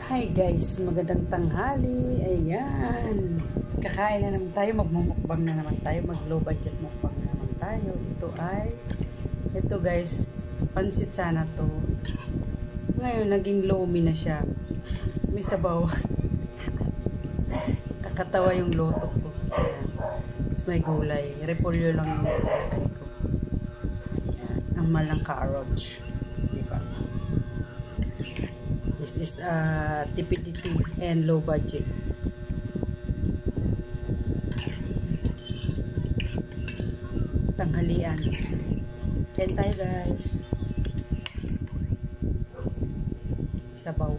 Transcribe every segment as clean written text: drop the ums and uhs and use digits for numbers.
Hi guys, magandang tanghali. Ayan. Kakain na naman tayo, magmumukbang na naman tayo, mag low budget mukbang na naman tayo. Ito guys, pansit sana to. Ngayon, naging lomi na siya. May sabaw. Kakatawa yung loto ko. Ayan. May gulay. Repolyo lang yung nilalagay ko. Ayan. Ang malang carrots. Diba? This is tipidity and low budget. Tanghalian. Kain tayo guys. Sabaw.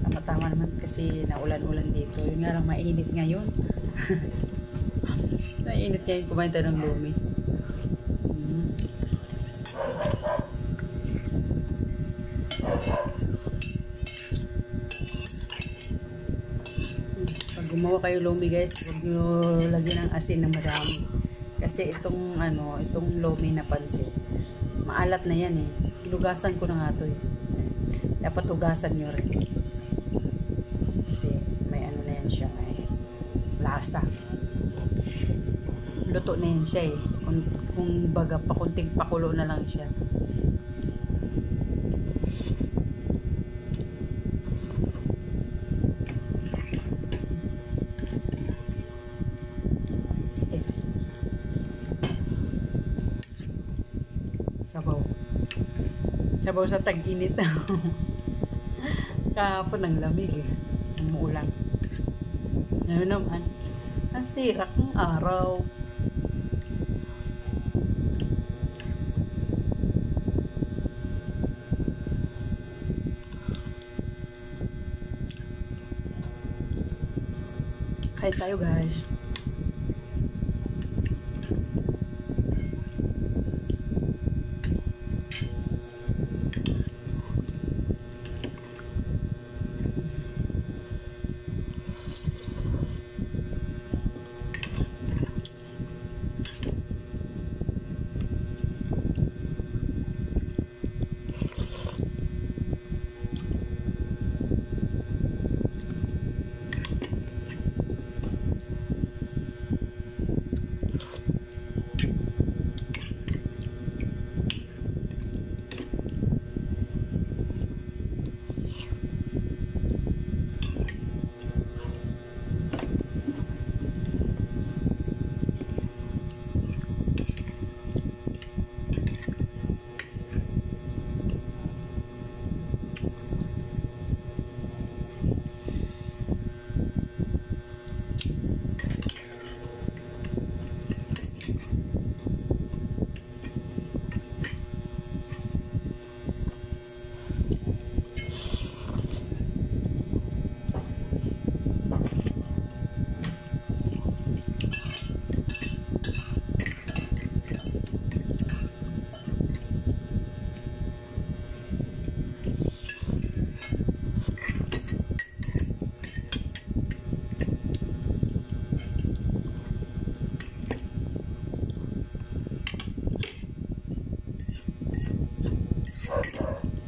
Tama-tama naman kasi naulan-ulan dito. Yun nga lang, mainit ngayon. Mainit ngayon, kumain tayo ng lumi. Pag gumawa kayo lumi guys, huwag nyo lagyan ng asin na marami. Kasi itong lumi na pansit, maalat na yan eh. Hinugasan ko na nga to eh. Dapat hugasan nyo rin. Kasi may ano na yan siya, may lasa. Luto na yan siya eh. Kung baga pa, kunting pakulo na lang siya. Sabaw sa tag-init. Kahapon ang lamig eh. Umuulan. Ngayon naman, ang sirak ng araw. Kain tayo guys.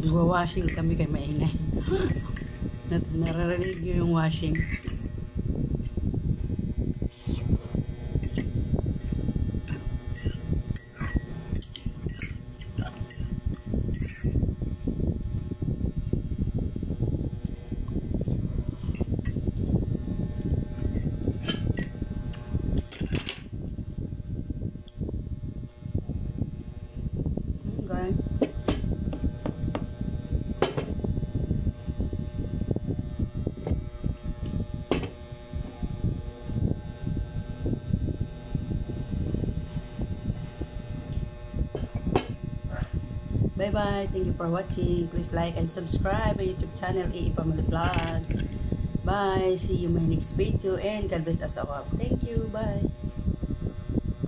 Nagwa-washing kami kay maingay. Nararinig yung washing. Okay. Bye-bye. Thank you for watching. Please like and subscribe my YouTube channel, A.E. Family Vlog. Bye. See you in my next video and God bless us all. Thank you. Bye.